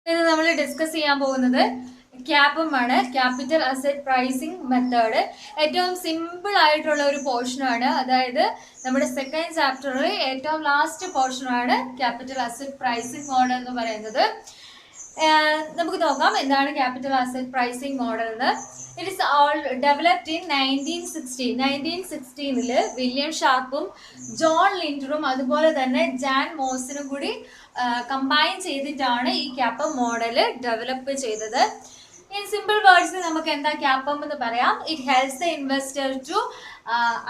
ഇന്ന് നമ്മൾ ഡിസ്കസ് ചെയ്യാൻ പോകുന്നത് ക്യാപ്പുമാണ്, ക്യാപിറ്റൽ അസറ്റ് പ്രൈസിംഗ് മെത്തേഡ്. ഏറ്റവും സിമ്പിൾ ആയിട്ടുള്ള ഒരു പോർഷനാണ്, അതായത് നമ്മുടെ സെക്കൻഡ് ചാപ്റ്ററിൽ ഏറ്റവും ലാസ്റ്റ് പോർഷനാണ് ക്യാപിറ്റൽ അസറ്റ് പ്രൈസിംഗ് മോഡൽ എന്ന് പറയുന്നത്. നമുക്ക് നോക്കാം എന്താണ് ക്യാപിറ്റൽ അസറ്റ് പ്രൈസിംഗ് മോഡൽ എന്ന്. It is all developed in 1916 William ഷാർപ്പും ജോൺ ലിൻഡറും അതുപോലെ തന്നെ ജാൻ മോസിനും കൂടി കമ്പൈൻ ചെയ്തിട്ടാണ് ഈ ക്യാപ്പം മോഡൽ ഡെവലപ്പ് ചെയ്തത്. ഇൻ സിമ്പിൾ വേർഡ്സിൽ നമുക്ക് എന്താ ക്യാപ്പം എന്ന് പറയാം. It helps the investor to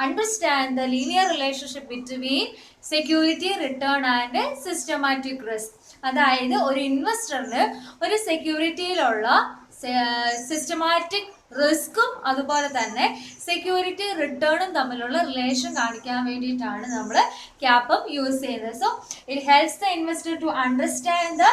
understand the linear relationship between security, return and systematic risk. അതായത് ഒരു ഇൻവെസ്റ്ററിന് ഒരു സെക്യൂരിറ്റിയിലുള്ള സിസ്റ്റമാറ്റിക് റിസ്ക്കും അതുപോലെ തന്നെ സെക്യൂരിറ്റി റിട്ടേണും തമ്മിലുള്ള റിലേഷൻ കാണിക്കാൻ വേണ്ടിയിട്ടാണ് നമ്മൾ ക്യാപ്പം യൂസ് ചെയ്യുന്നത്. So it helps the investor to understand the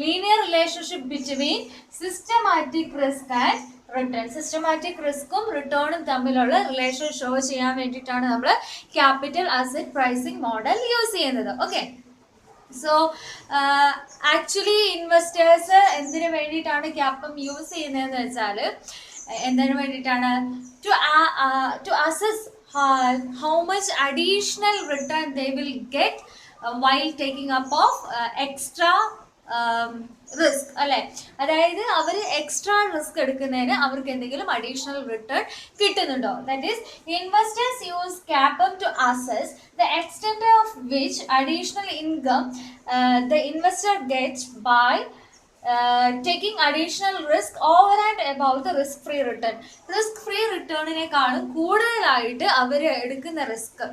linear relationship between systematic risk and return. Systematic റിസ്ക്കും റിട്ടേണും തമ്മിലുള്ള റിലേഷൻ ഷോ ചെയ്യാൻ വേണ്ടിയിട്ടാണ് നമ്മൾ capital asset pricing model use ചെയ്യുന്നത്. ഓക്കെ, സോ ആക്ച്വലി ഇൻവെസ്റ്റേഴ്സ് എന്തിനു വേണ്ടിയിട്ടാണ് ക്യാപ്പം യൂസ് ചെയ്യുന്നതെന്ന് വെച്ചാൽ എന്തിനു വേണ്ടിയിട്ടാണ്? To assess how much additional return they will get while taking up of extra risk അല്ലെ. അതായത് അവർ എക്സ്ട്രാ റിസ്ക് എടുക്കുന്നതിന് അവർക്ക് എന്തെങ്കിലും അഡീഷണൽ റിട്ടേൺ കിട്ടുന്നുണ്ടോ. That is investors use CAPM to assess the extent of which additional income the investor gets by taking additional risk over and above the risk free return. risk free return-നേക്കാളും കൂടുതലായിട്ട് അവർ എടുക്കുന്ന risk,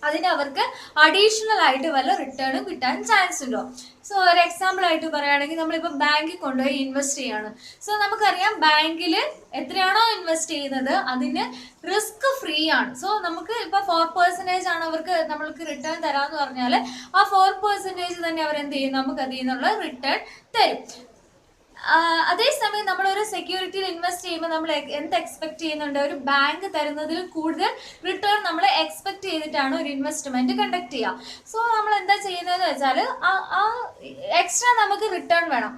അതിന് അവർക്ക് additional ആയിട്ട് വല്ല റിട്ടേണും കിട്ടാൻ chance ഉണ്ടോ. So ഒരു example ആയിട്ട് പറയുകയാണെങ്കിൽ നമ്മളിപ്പോൾ ബാങ്കിൽ കൊണ്ടുപോയി ഇൻവെസ്റ്റ് ചെയ്യാണ്. സോ നമുക്കറിയാം ബാങ്കിൽ എത്രയാണോ ഇൻവെസ്റ്റ് ചെയ്യുന്നത് അതിന് റിസ്ക് ഫ്രീ ആണ്. സോ നമുക്ക് ഇപ്പോൾ 4% ആണ് അവർക്ക് നമ്മൾക്ക് റിട്ടേൺ തരാമെന്ന് പറഞ്ഞാൽ ആ 4% തന്നെ അവരെന്ത് ചെയ്യും, നമുക്ക് അതിൽ നിന്നുള്ള റിട്ടേൺ തരും. അതേസമയം നമ്മളൊരു സെക്യൂരിറ്റിയിൽ ഇൻവെസ്റ്റ് ചെയ്യുമ്പോൾ നമ്മൾ എന്ത് എക്സ്പെക്ട് ചെയ്യുന്നുണ്ട്? ഒരു ബാങ്ക് തരുന്നതിൽ കൂടുതൽ റിട്ടേൺ നമ്മൾ എക്സ്പെക്ട് ചെയ്തിട്ടാണ് ഒരു ഇൻവെസ്റ്റ്മെന്റ് കണ്ടക്ട് ചെയ്യുക. സോ നമ്മൾ എന്താ ചെയ്യുന്നതെന്ന് വെച്ചാൽ ആ എക്സ്ട്രാ നമുക്ക് റിട്ടേൺ വേണം,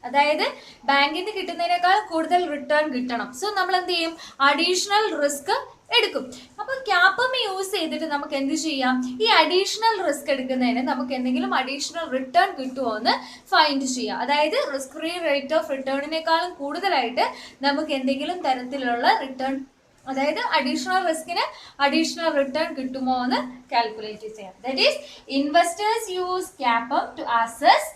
അതായത് ബാങ്കിൽ നിന്ന് കിട്ടുന്നതിനേക്കാൾ കൂടുതൽ റിട്ടേൺ കിട്ടണം. സോ നമ്മൾ എന്ത് ചെയ്യും? അഡീഷണൽ റിസ്ക് എടുക്കും. അപ്പൊ ക്യാപ്പം യൂസ് ചെയ്തിട്ട് നമുക്ക് എന്ത് ചെയ്യാം? ഈ അഡീഷണൽ റിസ്ക് എടുക്കുന്നതിന് നമുക്ക് എന്തെങ്കിലും അഡീഷണൽ റിട്ടേൺ കിട്ടുമോ എന്ന് ഫൈൻഡ് ചെയ്യാം. അതായത് റിസ്ക് ഫ്രീ റേറ്റ് ഓഫ് റിട്ടേണിനേക്കാളും കൂടുതലായിട്ട് നമുക്ക് എന്തെങ്കിലും തരത്തിലുള്ള റിട്ടേൺ, അതായത് അഡീഷണൽ റിസ്കിന് അഡീഷണൽ റിട്ടേൺ കിട്ടുമോ എന്ന് കാൽക്കുലേറ്റ് ചെയ്യാം. That is investors use CAPM to assess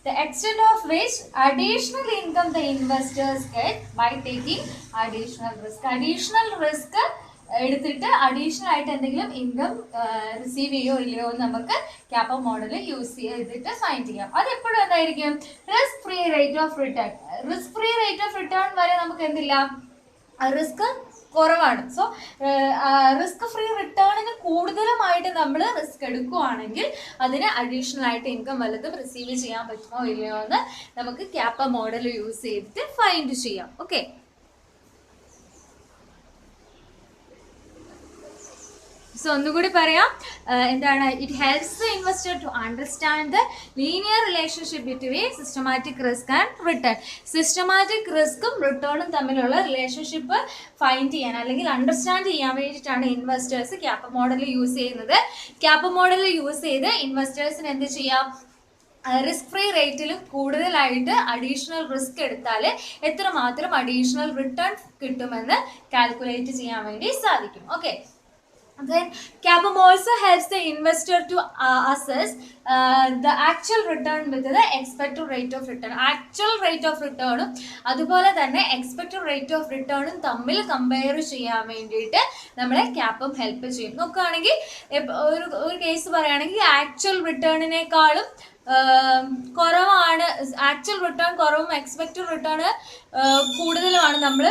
the extent of which additional income the investors get by taking additional risk. additional risk എടുത്തിട്ട് additional ആയിട്ട് എന്തെങ്കിലും ഇൻകം റിസീവ് ചെയ്യോ ഇല്ലയോ എന്ന് നമുക്ക് ക്യാപ്പം മോഡൽ യൂസ് ചെയ്തിട്ട് ഫൈൻഡ് ചെയ്യാം. അത് എപ്പോഴും എന്തായിരിക്കും? Risk free rate of return. Risk free rate of return വരെ നമുക്ക് എന്തില്ല, റിസ്ക് കുറവാണ്. സോ റിസ്ക് ഫ്രീ റിട്ടേണിന് കൂടുതലുമായിട്ട് നമ്മൾ റിസ്ക് എടുക്കുകയാണെങ്കിൽ അതിന് അഡീഷണൽ ആയിട്ട് ഇൻകം വല്ലതും റിസീവ് ചെയ്യാൻ പറ്റുമോ ഇല്ലയോ എന്ന് നമുക്ക് ക്യാപ്പം മോഡൽ യൂസ് ചെയ്തിട്ട് ഫൈൻഡ് ചെയ്യാം. ഓക്കെ, സോ ഒന്നുകൂടി പറയാം എന്താണ്? It helps the investor to understand the linear relationship between systematic risk and return. Systematic റിസ്ക്കും റിട്ടേണും തമ്മിലുള്ള റിലേഷൻഷിപ്പ് ഫൈൻഡ് ചെയ്യാൻ അല്ലെങ്കിൽ അണ്ടർസ്റ്റാൻഡ് ചെയ്യാൻ വേണ്ടിയിട്ടാണ് ഇൻവെസ്റ്റേഴ്സ് ക്യാപ്പം മോഡൽ യൂസ് ചെയ്യുന്നത്. ക്യാപ്പം മോഡൽ യൂസ് ചെയ്ത് ഇൻവെസ്റ്റേഴ്സിന് എന്ത് ചെയ്യാം? റിസ്ക് ഫ്രീ റേറ്റിലും കൂടുതലായിട്ട് അഡീഷണൽ റിസ്ക് എടുത്താൽ എത്രമാത്രം അഡീഷണൽ റിട്ടേൺ കിട്ടുമെന്ന് കാൽക്കുലേറ്റ് ചെയ്യാൻ വേണ്ടി സാധിക്കും. Okay, then CAPM also helps the investor to assess the actual return with the expected rate of return. actual rate of return അതുപോലെ തന്നെ expected rate of return തമ്മിൽ compare ചെയ്യാൻ വേണ്ടിയിട്ട് നമ്മളെ CAPM ഹെൽപ്പ് ചെയ്യും. നോക്കുകയാണെങ്കിൽ ഒരു കേസ് പറയുകയാണെങ്കിൽ ആക്ച്വൽ റിട്ടേണിനേക്കാളും കുറവാണ്, ആക്ച്വൽ റിട്ടേൺ കുറവും എക്സ്പെക്റ്റഡ് റിട്ടേൺ കൂടുതലുമാണ്. നമ്മൾ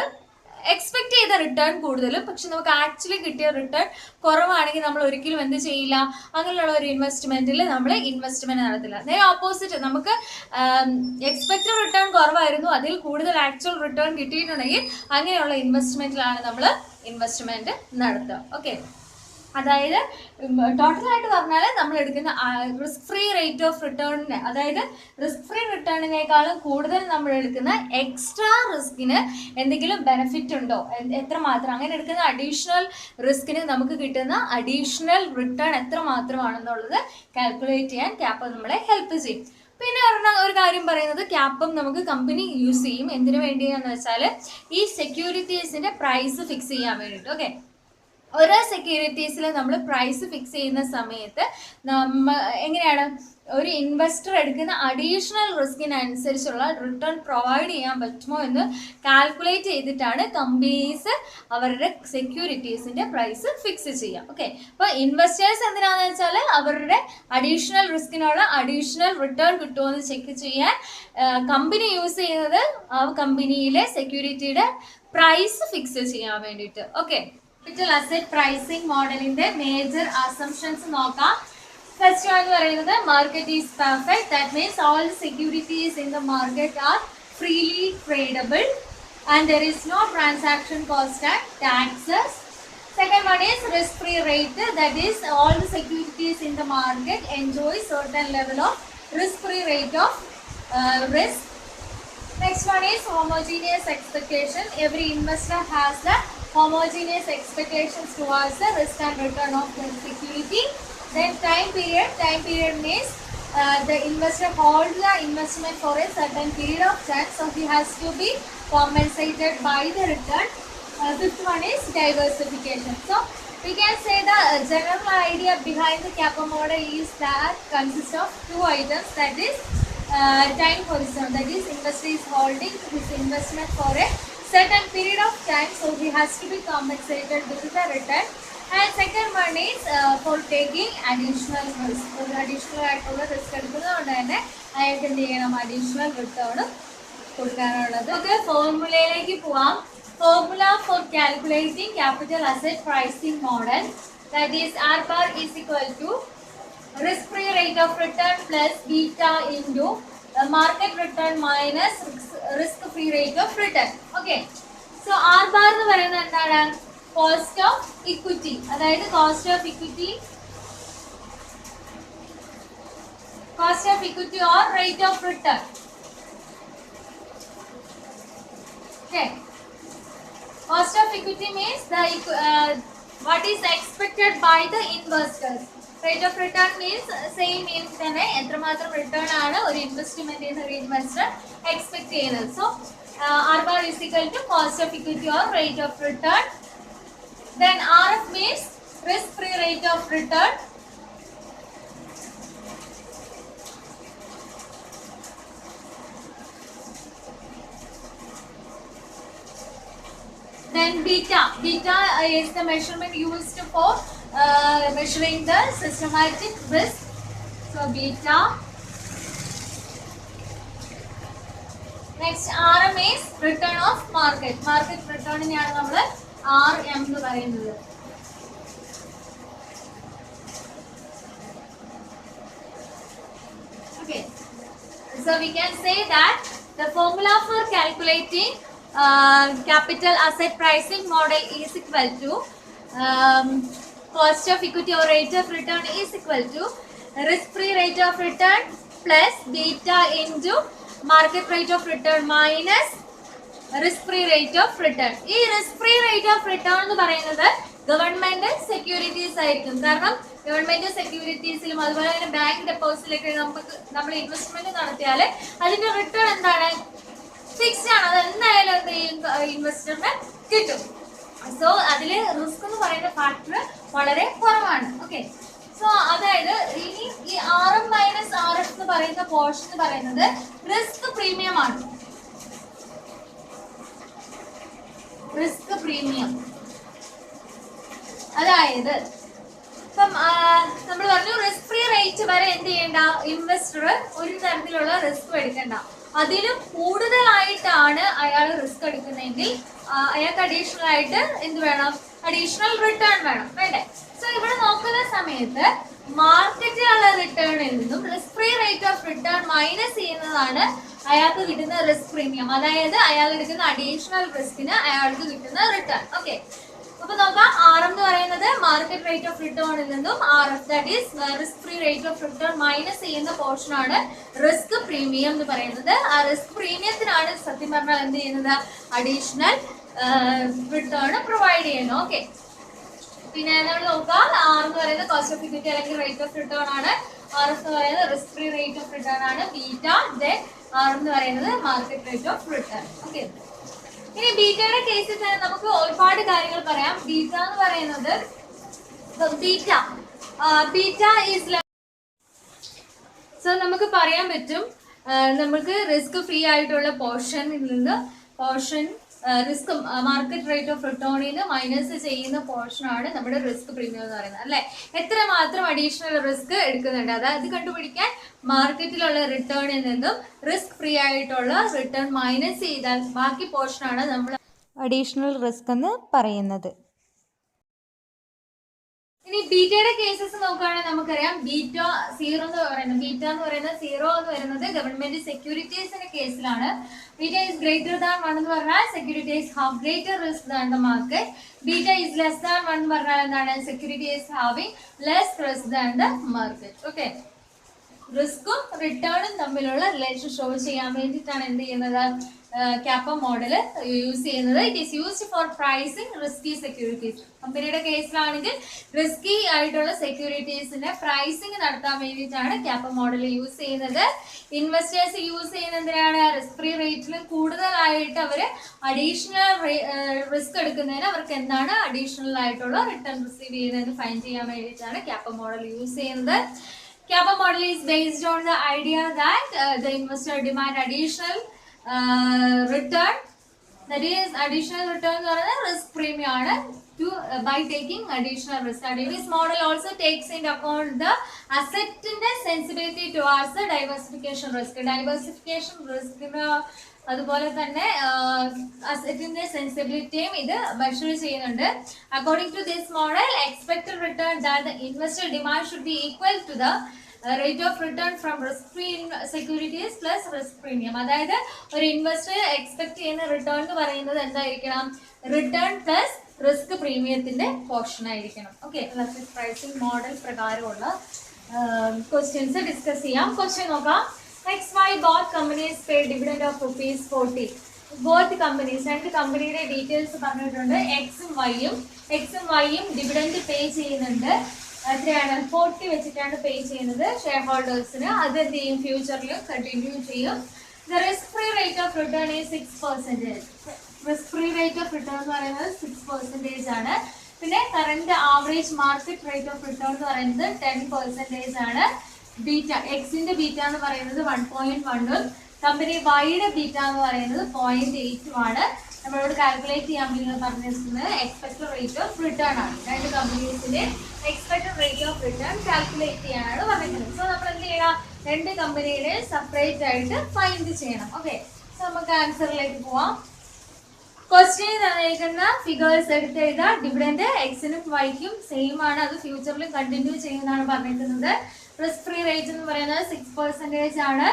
എക്സ്പെക്ട് ചെയ്ത റിട്ടേൺ കൂടുതലും, പക്ഷെ നമുക്ക് ആക്ച്വലി കിട്ടിയ റിട്ടേൺ കുറവാണെങ്കിൽ നമ്മൾ ഒരിക്കലും എന്ത് ചെയ്യില്ല, അങ്ങനെയുള്ള ഒരു ഇൻവെസ്റ്റ്മെന്റിൽ നമ്മൾ ഇൻവെസ്റ്റ്മെന്റ് നടത്തില്ല. നേരെ ഓപ്പോസിറ്റ്, നമുക്ക് എക്സ്പെക്റ്റഡ് റിട്ടേൺ കുറവായിരുന്നു, അതിൽ കൂടുതൽ ആക്ച്വൽ റിട്ടേൺ കിട്ടിയിട്ടുണ്ടെങ്കിൽ അങ്ങനെയുള്ള ഇൻവെസ്റ്റ്മെന്റിലാണ് നമ്മൾ ഇൻവെസ്റ്റ്മെന്റ് നടത്തുക. ഓക്കെ, അതായത് ടോട്ടലായിട്ട് പറഞ്ഞാൽ നമ്മൾ എടുക്കുന്ന റിസ്ക് ഫ്രീ റേറ്റ് ഓഫ് റിട്ടേണിന്, അതായത് റിസ്ക് ഫ്രീ റിട്ടേണിനേക്കാളും കൂടുതൽ നമ്മൾ എടുക്കുന്ന എക്സ്ട്രാ റിസ്കിന് എന്തെങ്കിലും ബെനിഫിറ്റ് ഉണ്ടോ, എത്രമാത്രം, അങ്ങനെ എടുക്കുന്ന അഡീഷണൽ റിസ്കിന് നമുക്ക് കിട്ടുന്ന അഡീഷണൽ റിട്ടേൺ എത്ര മാത്രമാണെന്നുള്ളത് കാൽക്കുലേറ്റ് ചെയ്യാൻ ക്യാപ്പ് നമ്മളെ ഹെൽപ്പ് ചെയ്യും. പിന്നെ ഒരു കാര്യം പറയുന്നത്, ക്യാപ്പും നമുക്ക് കമ്പനി യൂസ് ചെയ്യും. എന്തിനു വേണ്ടിയാന്ന് വെച്ചാൽ ഈ സെക്യൂരിറ്റീസിന്റെ പ്രൈസ് ഫിക്സ് ചെയ്യാൻ വേണ്ടിയിട്ട്. ഓക്കെ, ഓരോ സെക്യൂരിറ്റീസിൽ നമ്മൾ പ്രൈസ് ഫിക്സ് ചെയ്യുന്ന സമയത്ത് എങ്ങനെയാണ് ഒരു ഇൻവെസ്റ്റർ എടുക്കുന്ന അഡീഷണൽ റിസ്കിനനുസരിച്ചുള്ള റിട്ടേൺ പ്രൊവൈഡ് ചെയ്യാൻ പറ്റുമോ എന്ന് കാൽക്കുലേറ്റ് ചെയ്തിട്ടാണ് കമ്പനീസ് അവരുടെ സെക്യൂരിറ്റീസിന്റെ പ്രൈസ് ഫിക്സ് ചെയ്യുക. ഓക്കെ, അപ്പോൾ ഇൻവെസ്റ്റേഴ്സ് എന്തിനാന്ന് വെച്ചാൽ അവരുടെ അഡീഷണൽ റിസ്കിനുള്ള അഡീഷണൽ റിട്ടേൺ കിട്ടുമോ എന്ന് ചെക്ക് ചെയ്യാൻ കമ്പനി യൂസ് ചെയ്യുന്നത് ആ കമ്പനിയിലെ സെക്യൂരിറ്റിയുടെ പ്രൈസ് ഫിക്സ് ചെയ്യാൻ വേണ്ടിയിട്ട്. ഓക്കെ, capital asset pricing മോഡലിന്റെ മേജർ അസംപ്ഷൻസ് നോക്കാം. ഫസ്റ്റ് വൺ പറയുന്നത് market is perfect. That means all securities in the market are freely tradable and there is no transaction cost and taxes. Second one is risk free rate. That is all the securities in the market enjoy certain level of risk free rate of risk. Next one is homogeneous expectation. Every investor has the homogeneous expectations towards the risk and return of the security. Then time period means the investor holds the investment for a certain period of time, so he has to be compensated by the return. Fifth one is diversification. So we can say the general idea behind the CAPA model is that consists of two items, that is time horizon, that is investor is holding his investment for a certain period of time, so he has to be compensated with the return. And second one is for taking additional risk. Additional ആയിട്ടുള്ള risk എടുക്കുന്നതുകൊണ്ട് തന്നെ അയാൾക്ക് എന്ത് ചെയ്യണം, additional return കൊടുക്കാനുള്ളത്. നമുക്ക് ഫോർമുലയിലേക്ക് പോവാം. Formula for calculating capital asset pricing model, that is R bar is equal to risk free rate of return plus beta into market return minus risk free rate of return. Okay, so R bar എന്ന് പറയുന്നത് എന്താണ്, cost of equity, അതായത് cost of equity or rate of return. Okay, cost of equity means the what is expected by the investors. Rate of return means same means തന്നെ എത്രമാത്രം return ആണ് ഒരു investment ചെയ്യുന്ന ഒരു ഇൻവെസ്റ്റർ എക്സ്പെക്ട് ചെയ്യുന്നത്. So R bar is equal to cost of equity or rate of return. Then RF means risk free rate of return. Then beta is the measurement used for measuring the systematic risk. So beta. Next RM is return of market return നെയാണ് നമ്മൾ RM എന്ന് പറയുന്നത്. Okay, so we can say that the formula for calculating capital asset pricing model is equal to cost of equity or rate of return is equal to risk free rate of return plus beta into market rate of return minus risk free rate of return. ഈ risk free rate of return എന്ന് പറയുന്നത് government securities ആയിരിക്കും. കാരണം government സെക്യൂരിറ്റീസിലും അതുപോലെ തന്നെ bank ഡെപ്പോസിറ്റിലൊക്കെ നമ്മൾ investment നടത്തിയാൽ അതിന്റെ റിട്ടേൺ എന്താണ്, ഫിക്സ്ഡ് ആണ്. അത് എന്തായാലും എന്ത് ചെയ്യും, ഇൻവെസ്റ്ററിന് കിട്ടും. സോ അതിൽ റിസ്ക് എന്ന് പറയുന്ന ഫാക്ടർ വളരെ കുറവാണ്. ഓക്കെ, സോ അതായത് ഇനി ഈ RM മൈനസ് RF എന്ന് പറയുന്ന പോർഷൻ എന്ന് പറയുന്നത് റിസ്ക് പ്രീമിയം ആണ്. റിസ്ക് പ്രീമിയം അതായത് ഇപ്പം നമ്മൾ പറഞ്ഞു റിസ്ക് ഫ്രീ റേറ്റ് വരെ എന്ത് ചെയ്യണ്ട, ഇൻവെസ്റ്റർ ഒരു തരത്തിലുള്ള റിസ്ക് എടുക്കണ്ട. അതിലും കൂടുതലായിട്ടാണ് അയാൾ റിസ്ക് എടുക്കുന്നതെങ്കിൽ അയാൾക്ക് അഡീഷണൽ ആയിട്ട് എന്ത് വേണം, അഡീഷണൽ റിട്ടേൺ വേണം, വേണ്ടേ? സോ ഇവിടെ നോക്കുന്ന സമയത്ത് മാർക്കറ്റിലുള്ള റിട്ടേണിൽ നിന്നും risk free rate of return minus ചെയ്യുന്നതാണ് അയാൾക്ക് കിട്ടുന്ന റിസ്ക് പ്രീമിയം. അതായത് അയാൾ എടുക്കുന്ന അഡീഷണൽ റിസ്കിന് അയാൾക്ക് കിട്ടുന്ന റിട്ടേൺ. ഓക്കെ, അപ്പൊ നോക്കാം, ആർ എന്ന് പറയുന്നത് മാർക്കറ്റ് റേറ്റ് ഓഫ് റിട്ടേണിൽ നിന്നും R F that is risk free rate of return minus ചെയ്യുന്ന പോർഷൻ ആണ് റിസ്ക് പ്രീമിയം എന്ന് പറയുന്നത്. ആ റിസ്ക് പ്രീമിയത്തിനാണ് സത്യം പറഞ്ഞാൽ എന്ത് ചെയ്യുന്നത്, അഡീഷണൽ റിട്ടേൺ പ്രൊവൈഡ് ചെയ്യുന്നത്. ഓക്കെ, പിന്നെ നമ്മൾ നോക്കാം, ആർ എന്ന് പറയുന്നത് കോസ്റ്റ് ഓഫ് ഇക്വിറ്റി അല്ലെങ്കിൽ റേറ്റ് ഓഫ് റിട്ടേൺ ആണ്, ആർ എഫ് എന്ന് പറയുന്നത് risk free rate of return ആണ്, ബീറ്റ ദെൻ ആർ എന്ന് പറയുന്നത് market rate of return. Okay, ഇനി ബീറ്റയുടെ കേസിൽ തന്നെ നമുക്ക് ഒരുപാട് കാര്യങ്ങൾ പറയാം. ബീറ്റ എന്ന് പറയുന്നത് ബീറ്റ ഈസ് സോ നമുക്ക് പറയാൻ പറ്റും, നമുക്ക് റിസ്ക് ഫ്രീ ആയിട്ടുള്ള പോർഷനിൽ നിന്ന് റിസ്ക് മാർക്കറ്റ് റേറ്റ് ഓഫ് റിട്ടേണിൽ നിന്ന് മൈനസ് ചെയ്യുന്ന പോർഷനാണ് നമ്മുടെ റിസ്ക് പ്രീമിയം എന്ന് പറയുന്നത് അല്ലേ. എത്ര മാത്രം അഡീഷണൽ റിസ്ക് എടുക്കുന്നുണ്ട്, അതായത് കണ്ടുപിടിക്കാൻ മാർക്കറ്റിലുള്ള റിട്ടേണിൽ നിന്നും റിസ്ക് ഫ്രീ ആയിട്ടുള്ള റിട്ടേൺ മൈനസ് ചെയ്താൽ ബാക്കി പോർഷനാണ് നമ്മൾ അഡീഷണൽ റിസ്ക് എന്ന് പറയുന്നത്. ഇനി ബീറ്റയുടെ കേസസ് നോക്കുകയാണെങ്കിൽ നമുക്കറിയാം, ബീറ്റ സീറോ എന്ന് പറയുന്നത് ഗവൺമെന്റ് സെക്യൂരിറ്റീസിന്റെ കേസിലാണ്. ബീറ്റ ഈസ് ഗ്രേറ്റർ ദാൻ 1 എന്ന് പറഞ്ഞാൽ securities have greater risk than the market. Beta is less than 1 എന്ന് പറഞ്ഞാൽ എന്താണ്, securities having less risk than the market. Okay, റിസ്കും റിട്ടേണും തമ്മിലുള്ള റിലേഷൻ ഷോ ചെയ്യാൻ വേണ്ടിയിട്ടാണ് എന്ത് ചെയ്യുന്നത്, ക്യാപ്പ മോഡൽ യൂസ് ചെയ്യുന്നത്. It is used for pricing risky securities. കമ്പനിയുടെ കേസിലാണെങ്കിൽ റിസ്കി ആയിട്ടുള്ള സെക്യൂരിറ്റീസിന്റെ പ്രൈസിങ് നടത്താൻ വേണ്ടിയിട്ടാണ് ക്യാപ്പ മോഡൽ യൂസ് ചെയ്യുന്നത്. ഇൻവെസ്റ്റേഴ്സ് യൂസ് ചെയ്യുന്നത് എന്തിനാണ്, റിസ്ക് ഫ്രീ റേറ്റിലും കൂടുതലായിട്ട് അവർ അഡീഷണൽ റിസ്ക് എടുക്കുന്നതിന് അവർക്ക് എന്താണ് അഡീഷണൽ ആയിട്ടുള്ള റിട്ടേൺ റിസീവ് ചെയ്യുന്നതെന്ന് ഫൈൻഡ് ചെയ്യാൻ വേണ്ടിയിട്ടാണ് ക്യാപ്പ മോഡൽ യൂസ് ചെയ്യുന്നത്. Kappa model is based on the idea that the investor demand additional return, that is additional return or risk premium to by taking additional risk. And this model also takes into account the asset sensibility towards the diversification risk. Diversification risk അതുപോലെ തന്നെ അസറ്റിന്റെ സെൻസിബിലിറ്റിയും ഇത് measure ചെയ്യുന്നുണ്ട്. According to this model, expected return that the investor demand should be equal to the rate of return from risk free securities plus risk premium. അതായത് ഒരു investor expect ചെയ്യുന്ന return എന്ന് പറയുന്നത് എന്തായിരിക്കണം, റിട്ടേൺ പ്ലസ് റിസ്ക് പ്രീമിയത്തിന്റെ portion ആയിരിക്കണം. Okay, pricing model പ്രകാരമുള്ള questions discuss ചെയ്യാം. ക്വസ്റ്റ്യൻ നോക്കാം. XY both companies paid dividend of ₹40. Both companies, രണ്ട് കമ്പനിയുടെ ഡീറ്റെയിൽസ് പറഞ്ഞിട്ടുണ്ട്. എക്സും വൈയും ഡിവിഡൻഡ് പേ ചെയ്യുന്നുണ്ട്. എത്രയാണ്, 40 വെച്ചിട്ടാണ് പേ ചെയ്യുന്നത് ഷെയർ ഹോൾഡേഴ്സിന്. അത് എന്ത് ചെയ്യും, ഫ്യൂച്ചറിലും കണ്ടിന്യൂ ചെയ്യും. The risk free rate of return is 6%. Risk free rate of return എന്ന് പറയുന്നത് 6% ആണ്. പിന്നെ current average market rate of return എന്ന് പറയുന്നത് 10% ആണ്. ബീറ്റ എക്സിന്റെ ബീറ്റ എന്ന് പറയുന്നത് 1.1ഉം കമ്പനി വൈയുടെ ബീറ്റ എന്ന് പറയുന്നത് 0.8ഉം ആണ്. നമ്മളോട് കാൽക്കുലേറ്റ് ചെയ്യാൻ വേണ്ടി പറഞ്ഞിരിക്കുന്നത് എക്സ്പെക്ടഡ് റേറ്റ് ഓഫ് റിട്ടേൺ ആണ്. രണ്ട് കമ്പനീസിന്റെ expected rate of return calculate ചെയ്യാനാണ് പറഞ്ഞിരിക്കുന്നത്. സോ നമ്മൾ എന്ത് ചെയ്യണം, രണ്ട് കമ്പനിയുടെ സെപ്പറേറ്റ് ആയിട്ട് ഫൈൻഡ് ചെയ്യണം. ഓക്കെ, സോ നമുക്ക് ആൻസറിലേക്ക് പോവാം. ക്വസ്റ്റ്യൻ തന്നിരിക്കുന്ന ഫിഗേഴ്സ് എടുത്ത് എഴുതാം. ഡിവിഡൻഡ് എക്സിനും വൈക്കും സെയിം ആണ്, അത് ഫ്യൂച്ചറിലും കണ്ടിന്യൂ ചെയ്യുന്നതാണ് പറഞ്ഞിരിക്കുന്നത്. റിസ്ക് ഫ്രീ റേറ്റ് എന്ന് പറയുന്നത് 6% ആണ്.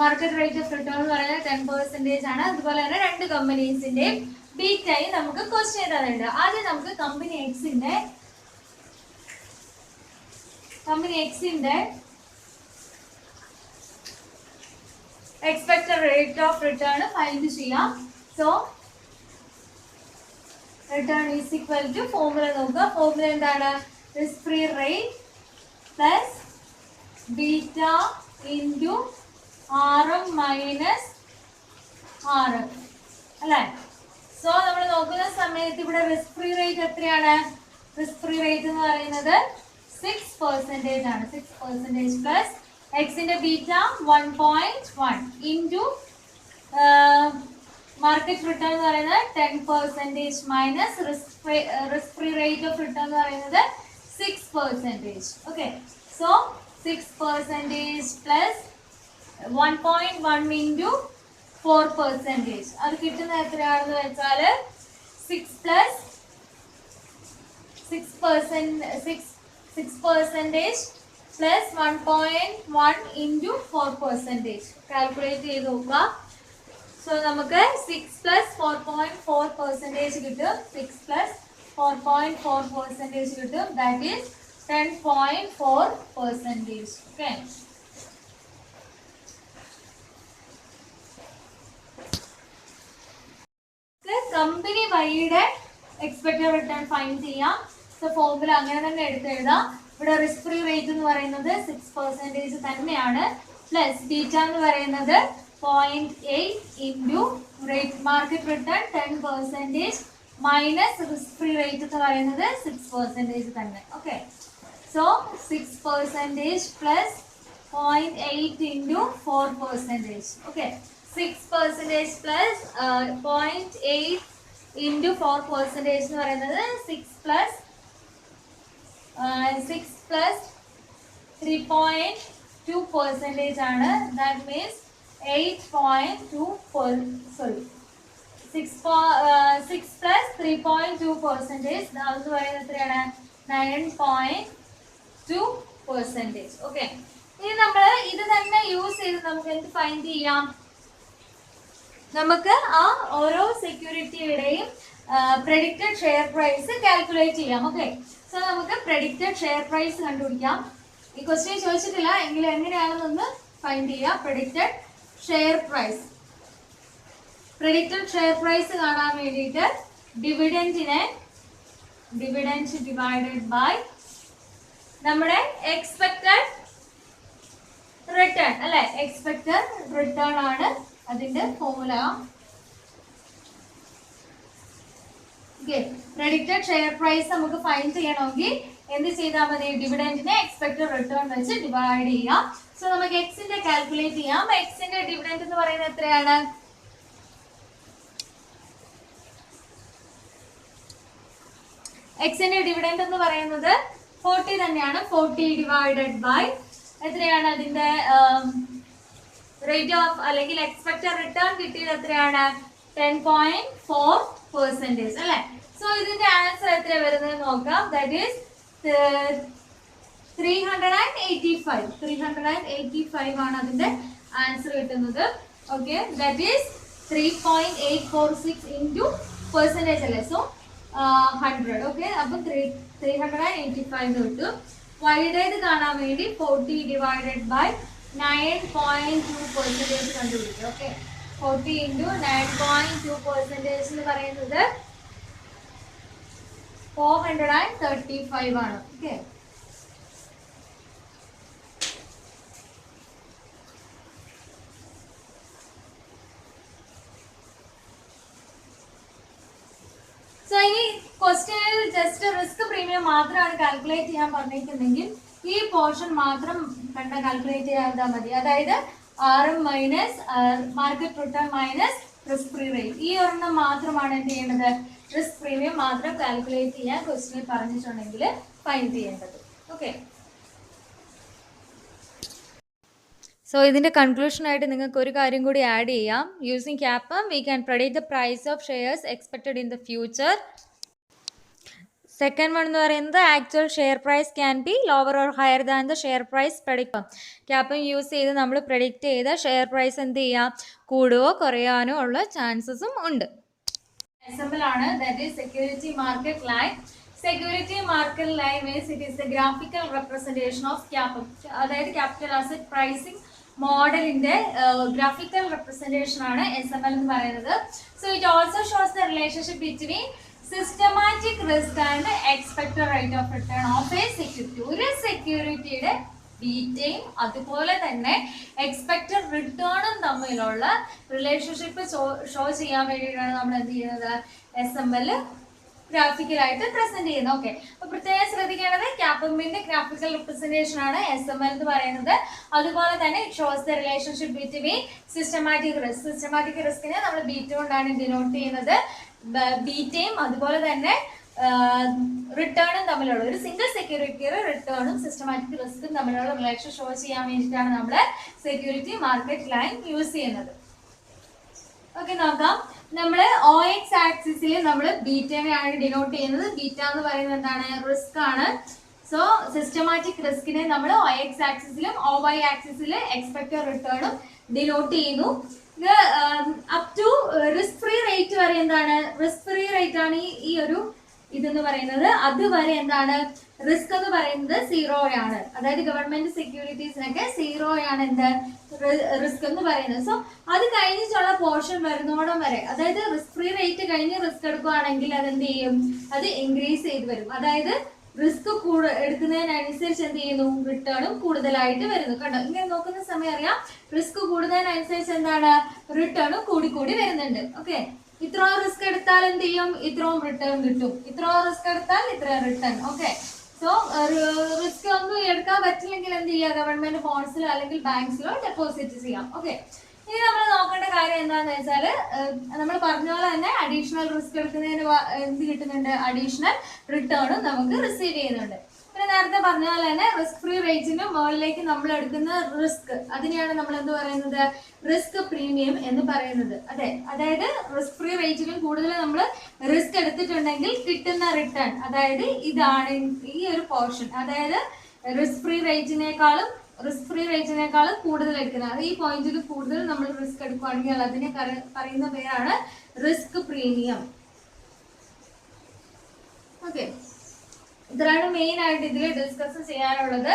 മാർക്കറ്റ് റേറ്റ് ഓഫ് റിട്ടേൺ എന്ന് പറയുന്നത് 10% ആണ്. അതുപോലെ തന്നെ രണ്ട് കമ്പനീസിന്റെ ബീറ്റായി നമുക്ക് ക്വസ്റ്റ്യൻ തന്നിട്ടുണ്ട്. ആദ്യം നമുക്ക് കമ്പനി എക്സിന്റെ expected rate of return find ചെയ്യാം. So return is equal to formula നോക്കുക. ഫോർമുല എന്താണ്, risk free rate plus beta into R minus R അല്ലേ. സോ നമ്മൾ നോക്കുന്ന സമയത്ത് ഇവിടെ റിസ്ക് ഫ്രീ റേറ്റ് എത്രയാണ്, റിസ്ക് ഫ്രീ റേറ്റ് എന്ന് പറയുന്നത് 6% ആണ്. 6% പ്ലസ് എക്സിന്റെ ബീറ്റ 1.1 ഇൻറ്റു മാർക്കറ്റ് റിട്ടേൺ എന്ന് പറയുന്നത് 10% minus risk free rate of return എന്ന് പറയുന്നത് 6%. Okay, so 6% plus 1.1 into 4%. അത് കിട്ടുന്നത് എത്രയാണെന്ന് വെച്ചാൽ 6% പ്ലസ് 1.1 ഇൻറ്റു 4%. കാൽക്കുലേറ്റ് ചെയ്ത് നോക്കുക. സോ നമുക്ക് 6 പ്ലസ് 4.4% കിട്ടും. 6 പ്ലസ് 4.4% കിട്ടും. That is 10.4%. ഓക്കെ. കമ്പനി വൈയുടെ എക്സ്പെക്ടഡ് റിട്ടേൺ ഫൈൻഡ് ചെയ്യാം. സോ ഫോർമുല അങ്ങനെ തന്നെ എടുത്തെഴുതാം. ഇവിടെ റിസ്ക് ഫ്രീ റേറ്റ് എന്ന് പറയുന്നത് 6% തന്നെയാണ്. പ്ലസ് ബീറ്റ എന്ന് പറയുന്നത് 0.8 into rate market return 10% minus risk free rate എന്ന് പറയുന്നത് 6% തന്നെ. Okay. So 6% plus 0.8 into 4%. Okay. 6% plus 0.8 into 4% എന്ന് പറയുന്നത് 6 പ്ലസ് 3.2% ആണ്. ദാറ്റ് മീൻസ് 6 പ്ലസ് 3.2% അതെന്ന് പറയുന്നത് എത്രയാണ്? 9.2%. ഓക്കെ. ഇനി നമ്മൾ ഇത് തന്നെ യൂസ് ചെയ്ത് നമുക്ക് എന്ത് ഫൈൻഡ് ചെയ്യാം? നമുക്ക് ആ ഓരോ സെക്യൂരിറ്റിയുടെയും പ്രെഡിക്റ്റഡ് ഷെയർ പ്രൈസ് കാൽക്കുലേറ്റ് ചെയ്യാം. ഓക്കെ. സോ നമുക്ക് പ്രെഡിക്റ്റഡ് ഷെയർ പ്രൈസ് കണ്ടുപിടിക്കാം. ഈ ക്വസ്റ്റ്യൻ ചോദിച്ചിട്ടില്ല എങ്കിൽ എങ്ങനെയാണെന്നൊന്ന് ഫൈൻഡ് ചെയ്യാം. പ്രെഡിക്റ്റഡ് ഷെയർ പ്രൈസ് കാണാൻ വേണ്ടിയിട്ട് ഡിവിഡൻഡ് ഡിവൈഡഡ് ബൈ നമ്മുടെ എക്സ്പെക്റ്റഡ് റിട്ടേൺ അല്ലെ. എക്സ്പെക്റ്റഡ് റിട്ടേൺ ആണ് അതിന്റെ ഫോർമുല. പ്രെഡിക്റ്റഡ് ഷെയർ പ്രൈസ് നമുക്ക് ഫൈൻഡ് ചെയ്യണമെങ്കിൽ എന്ത് ചെയ്താൽ മതി? ഡിവിഡൻഡിനെ എക്സ്പെക്റ്റഡ് റിട്ടേൺ വെച്ച് ഡിവൈഡ് ചെയ്യാം. സോ നമുക്ക് എക്സിന്റെ കാൽക്കുലേറ്റ് ചെയ്യാം. എക്സിന്റെ ഡിവിഡൻഡ് എന്ന് പറയുന്നത് എത്രയാണ്? എക്സിന്റെ ഡിവിഡൻഡ് എന്ന് പറയുന്നത് 40 തന്നെയാണ്. 40 ഡിവൈഡഡ് ബൈ എത്രയാണ്? അതിന്റെ റേറ്റ് ഓഫ് അല്ലെങ്കിൽ എക്സ്പെക്റ്റഡ് റിട്ടേൺ കിട്ടിയത് എത്രയാണ്? 10.4% അല്ലെ. സോ ഇതിന്റെ ആൻസർ എത്ര വരുന്നത് നോക്കാം. ദാറ്റ് ഈസ് 385 ആണ് അതിന്റെ ആൻസർ കിട്ടുന്നത്. Okay. That is 3.846 into percentage അല്ലേ. സോ 100. ഓക്കെ. അപ്പൊ 385 കിട്ടും. വൈഡേത് കാണാൻ വേണ്ടി 40 ഡിവൈഡഡ് ബൈ 9.2% കണ്ടുപിടിക്കും. ഓക്കെ. 40 ഇൻറ്റു 9.2% എന്ന് പറയുന്നത് 435 ആണ്. ഓക്കെ. സോ ഇനി ക്വസ്റ്റ്യനിൽ ജസ്റ്റ് റിസ്ക് പ്രീമിയം മാത്രമാണ് കാൽക്കുലേറ്റ് ചെയ്യാൻ പറഞ്ഞിരിക്കുന്നെങ്കിൽ ഈ പോർഷൻ മാത്രം കണ്ട കാൽക്കുലേറ്റ് ചെയ്താൽ മതി. അതായത് RM minus market return minus risk free rate. ഈ ഒരെണ്ണം മാത്രമാണ് എന്ത് ചെയ്യേണ്ടത്? റിസ്ക് പ്രീമിയം മാത്രം കാൽക്കുലേറ്റ് ചെയ്യാൻ ക്വസ്റ്റ്യനിൽ പറഞ്ഞിട്ടുണ്ടെങ്കിൽ ഫൈൻഡ് ചെയ്യേണ്ടത്. ഓക്കെ. സോ ഇതിൻ്റെ കൺക്ലൂഷനായിട്ട് നിങ്ങൾക്ക് ഒരു കാര്യം കൂടി ആഡ് ചെയ്യാം. Using CAPM we can predict the price of shares expected in the future. Second one എന്ന് പറയുന്നത് actual share price can be lower or higher than the share price predict. CAPM use ചെയ്ത് നമ്മൾ predict ചെയ്ത share price എന്ത് ചെയ്യാം? കൂടുകയോ കുറയാനോ ഉള്ള ചാൻസസും ഉണ്ട്. എക്സാമ്പിൾ ആണ്. That is security market line. Security market line means it is the graphical representation of CAPM. അതായത് ക്യാപിറ്റൽ അസറ്റ് പ്രൈസിംഗ് മോഡലിന്റെ ഗ്രാഫിക്കൽ റെപ്രസെന്റേഷൻ ആണ് SML എന്ന് പറയുന്നത്. So it also shows the relationship between systematic risk and expected rate of return of A security. ഒരു സെക്യൂരിറ്റിയുടെ ബീറ്റയും അതുപോലെ തന്നെ expected റിട്ടേണും തമ്മിലുള്ള relationship show ചെയ്യാൻ വേണ്ടിയിട്ടാണ് നമ്മൾ എന്ത് ചെയ്യുന്നത്? SML ഗ്രാഫിക്കലായിട്ട് പ്രസന്റ് ചെയ്യുന്നത്. ഓക്കെ. അപ്പൊ പ്രത്യേകം ശ്രദ്ധിക്കേണ്ടത് CAPMന്റെ ഗ്രാഫിക്കൽ റെപ്രസെന്റേഷൻ ആണ് SML എന്ന് പറയുന്നത്. അതുപോലെ തന്നെ it shows the relationship between systematic risk. Systematic റിസ്കിനെ നമ്മൾ ബീറ്റ കൊണ്ടാണ് ഡിനോട്ട് ചെയ്യുന്നത്. ബീറ്റയും അതുപോലെ തന്നെ റിട്ടേണും തമ്മിലുള്ള ഒരു സിംഗിൾ സെക്യൂരിറ്റിയുടെ റിട്ടേണും സിസ്റ്റമാറ്റിക് റിസ്കും തമ്മിലുള്ള റിലേഷൻ ഷോ ചെയ്യാൻ വേണ്ടിയിട്ടാണ് നമ്മൾ സെക്യൂരിറ്റി മാർക്കറ്റ് ലൈൻ യൂസ് ചെയ്യുന്നത്. ഓക്കെ. നോക്കാം. നമ്മൾ OX ആക്സിസിൽ നമ്മൾ ബീറ്റനെയാണ് ഡിനോട്ട് ചെയ്യുന്നത്. ബീറ്റ എന്ന് പറയുന്നത് എന്താണ്? റിസ്ക് ആണ്. സോ സിസ്റ്റമാറ്റിക് റിസ്കിനെ നമ്മൾ OX ആക്സിസിലും OY ആക്സിസിൽ എക്സ്പെക്റ്റഡ് റിട്ടേണും ഡിനോട്ട് ചെയ്യുന്നു. ഇത് up to risk free rate വരെ എന്താണ്? റിസ്ക് ഫ്രീ റേറ്റ് ആണ് ഈ ഒരു ഇതെന്ന് പറയുന്നത് അതുവരെ എന്താണ് റിസ്ക് എന്ന് പറയുന്നത് സീറോയാണ്. അതായത് ഗവൺമെന്റ് സെക്യൂരിറ്റീസിനൊക്കെ സീറോയാണ് എന്ത് റിസ്ക് എന്ന് പറയുന്നത്. സോ അത് കഴിഞ്ഞിട്ടുള്ള പോർഷൻ വരുന്നോടം വരെ, അതായത് റിസ്ക് ഫ്രീ റേറ്റ് കഴിഞ്ഞ് റിസ്ക് എടുക്കുകയാണെങ്കിൽ അതെന്ത് ചെയ്യും, അത് ഇൻക്രീസ് ചെയ്ത് വരും. അതായത് റിസ്ക് എടുക്കുന്നതിനനുസരിച്ച് എന്ത് ചെയ്യുന്നു, റിട്ടേണും കൂടുതലായിട്ട് വരുന്നു. കണ്ടോ, ഇങ്ങനെ നോക്കുന്ന സമയം അറിയാം റിസ്ക് കൂടുന്നതിനനുസരിച്ച് എന്താണ് റിട്ടേണും കൂടി വരുന്നുണ്ട്. ഓക്കെ, ഇത്രയും റിസ്ക് എടുത്താൽ എന്ത് ചെയ്യും, ഇത്രയും റിട്ടേൺ കിട്ടും. ഇത്രയും റിസ്ക് എടുത്താൽ ഇത്രയും റിട്ടേൺ. ഓക്കെ, സോ റിസ്ക് ഒന്നും എടുക്കാൻ പറ്റില്ലെങ്കിൽ എന്ത് ചെയ്യുക, ഗവൺമെന്റ് ബോണ്ട്സിലോ അല്ലെങ്കിൽ ബാങ്ക്സിലോ ഡെപ്പോസിറ്റ് ചെയ്യാം. ഓക്കെ, ഇനി നമ്മൾ നോക്കേണ്ട കാര്യം എന്താണെന്ന് വെച്ചാൽ നമ്മൾ പറഞ്ഞ പോലെ തന്നെ അഡീഷണൽ റിസ്ക് എടുക്കുന്നതിന് എന്ത് കിട്ടുന്നുണ്ട്, അഡീഷണൽ റിട്ടേണും നമുക്ക് റിസീവ് ചെയ്യുന്നുണ്ട്. പിന്നെ നേരത്തെ പറഞ്ഞ പോലെ തന്നെ റിസ്ക് ഫ്രീ റേറ്റിന് മുകളിലേക്ക് നമ്മൾ എടുക്കുന്ന റിസ്ക്, അതിനെയാണ് നമ്മൾ എന്ത് പറയുന്നത്, റിസ്ക് പ്രീമിയം എന്ന് പറയുന്നത്. അതെ, അതായത് റിസ്ക് ഫ്രീ റേറ്റിലും കൂടുതൽ നമ്മൾ റിസ്ക് എടുത്തിട്ടുണ്ടെങ്കിൽ കിട്ടുന്ന റിട്ടേൺ, അതായത് ഇതാണ് ഈ ഒരു പോർഷൻ, അതായത് റിസ്ക് ഫ്രീ റേറ്റിനേക്കാളും കൂടുതൽ എടുക്കുന്നത്, ഈ പോയിന്റിൽ കൂടുതൽ നമ്മൾ റിസ്ക് എടുക്കുകയാണെങ്കിൽ അതിനെ പറയുന്ന പേരാണ് റിസ്ക് പ്രീമിയം. ഓക്കെ, ഇത്രയാണ് മെയിൻ ആയിട്ട് ഇതിൽ ഡിസ്കസ് ചെയ്യാനുള്ളത്.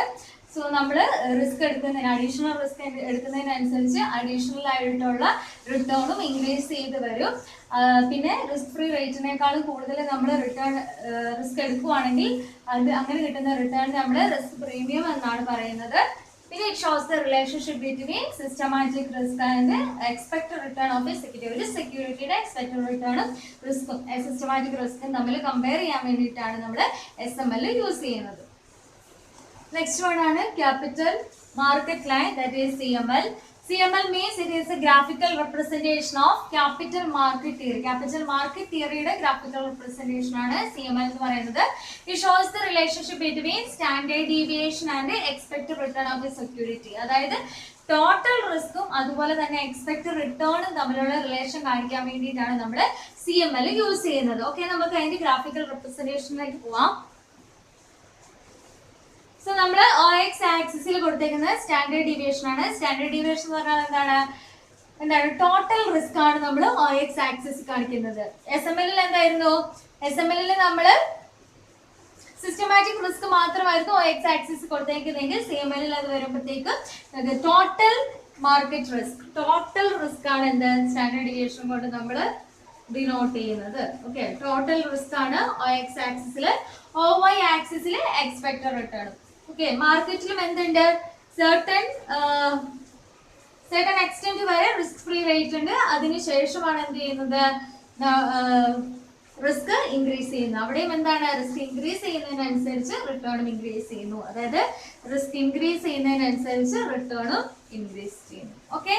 സോ നമ്മൾ റിസ്ക് എടുക്കുന്നതിന്, അഡീഷണൽ റിസ്ക് എടുക്കുന്നതിനനുസരിച്ച് അഡീഷണൽ ആയിട്ടുള്ള റിട്ടേണും ഇൻക്രീസ് ചെയ്ത് വരും. പിന്നെ റിസ്ക് ഫ്രീ റേറ്റിനേക്കാളും കൂടുതൽ നമ്മൾ റിസ്ക് എടുക്കുകയാണെങ്കിൽ അത് അങ്ങനെ കിട്ടുന്ന റിട്ടേൺ നമ്മൾ റിസ്ക് പ്രീമിയം എന്നാണ് പറയുന്നത്. പിന്നെ it shows the relationship between systematic risk and expected return of a security. സെക്യൂരിറ്റിയുടെ എക്സ്പെക്റ്റഡ് റിട്ടേണും റിസ്ക്കും സിസ്റ്റമാറ്റിക് റിസ്ക്കും തമ്മിൽ കമ്പയർ ചെയ്യാൻ വേണ്ടിയിട്ടാണ് നമ്മൾ SML യൂസ് ചെയ്യുന്നത്. നെക്സ്റ്റ് വൺ ആണ് capital market line, that is CML. CML means it is a graphical representation of capital market theory. Capital market theoryയുടെ graphical representation ആണ് CML എന്ന് പറയുന്നത്. It shows the relationship between standard deviation and expected return of a security. അതായത് total റിസ്ക്കും അതുപോലെ തന്നെ expected റിട്ടേണും തമ്മിലുള്ള relation കാണിക്കാൻ വേണ്ടിയിട്ടാണ് നമ്മൾ CML യൂസ് ചെയ്യുന്നത്. ഓക്കെ, നമുക്ക് അതിന്റെ ഗ്രാഫിക്കൽ റെപ്രസെന്റേഷനിലേക്ക് പോവാം. സോ നമ്മൾ OX ആക്സിസിൽ കൊടുത്തേക്കുന്നത് സ്റ്റാൻഡേർഡ് ഡീവിയേഷൻ ആണ്. സ്റ്റാൻഡേർഡ് ഡീവിയേഷൻ എന്ന് പറഞ്ഞാൽ എന്താണ് ടോട്ടൽ റിസ്ക് ആണ് നമ്മൾ OX ആക്സിസ് കാണിക്കുന്നത്. SML എന്തായിരുന്നു, SML നമ്മൾ സിസ്റ്റമാറ്റിക് റിസ്ക് മാത്രമായിരുന്നു OX ആക്സിസ് കൊടുത്തേക്കുന്നതെങ്കിൽ CML അത് വരുമ്പോഴത്തേക്ക് total market risk, total risk ആണ് എന്ത് സ്റ്റാൻഡേർഡ് ഡീവിയേഷൻ കൊണ്ട് നമ്മൾ ഡിനോട്ട് ചെയ്യുന്നത്. ഓക്കെ, ടോട്ടൽ റിസ്ക് ആണ് OX ആക്സിസിൽ. OY ആക്സിസിൽ എക്സ്പെക്ടഡ് റിട്ടേൺ. ഓക്കെ, മാർക്കറ്റിലും എന്തുണ്ട്, certain എക്സ്റ്റെന്റ് വരെ റിസ്ക് ഫ്രീ റേറ്റ് ഉണ്ട്. അതിനുശേഷമാണ് എന്ത് ചെയ്യുന്നത്, റിസ്ക് ഇൻക്രീസ് ചെയ്യുന്നു. അവിടെയും എന്താണ്, റിസ്ക് ഇൻക്രീസ് ചെയ്യുന്നതിനനുസരിച്ച് റിട്ടേണും ഇൻക്രീസ് ചെയ്യുന്നു. അതായത് റിസ്ക് ഇൻക്രീസ് ചെയ്യുന്നതിനനുസരിച്ച് റിട്ടേണും ഇൻക്രീസ് ചെയ്യുന്നു. ഓക്കെ.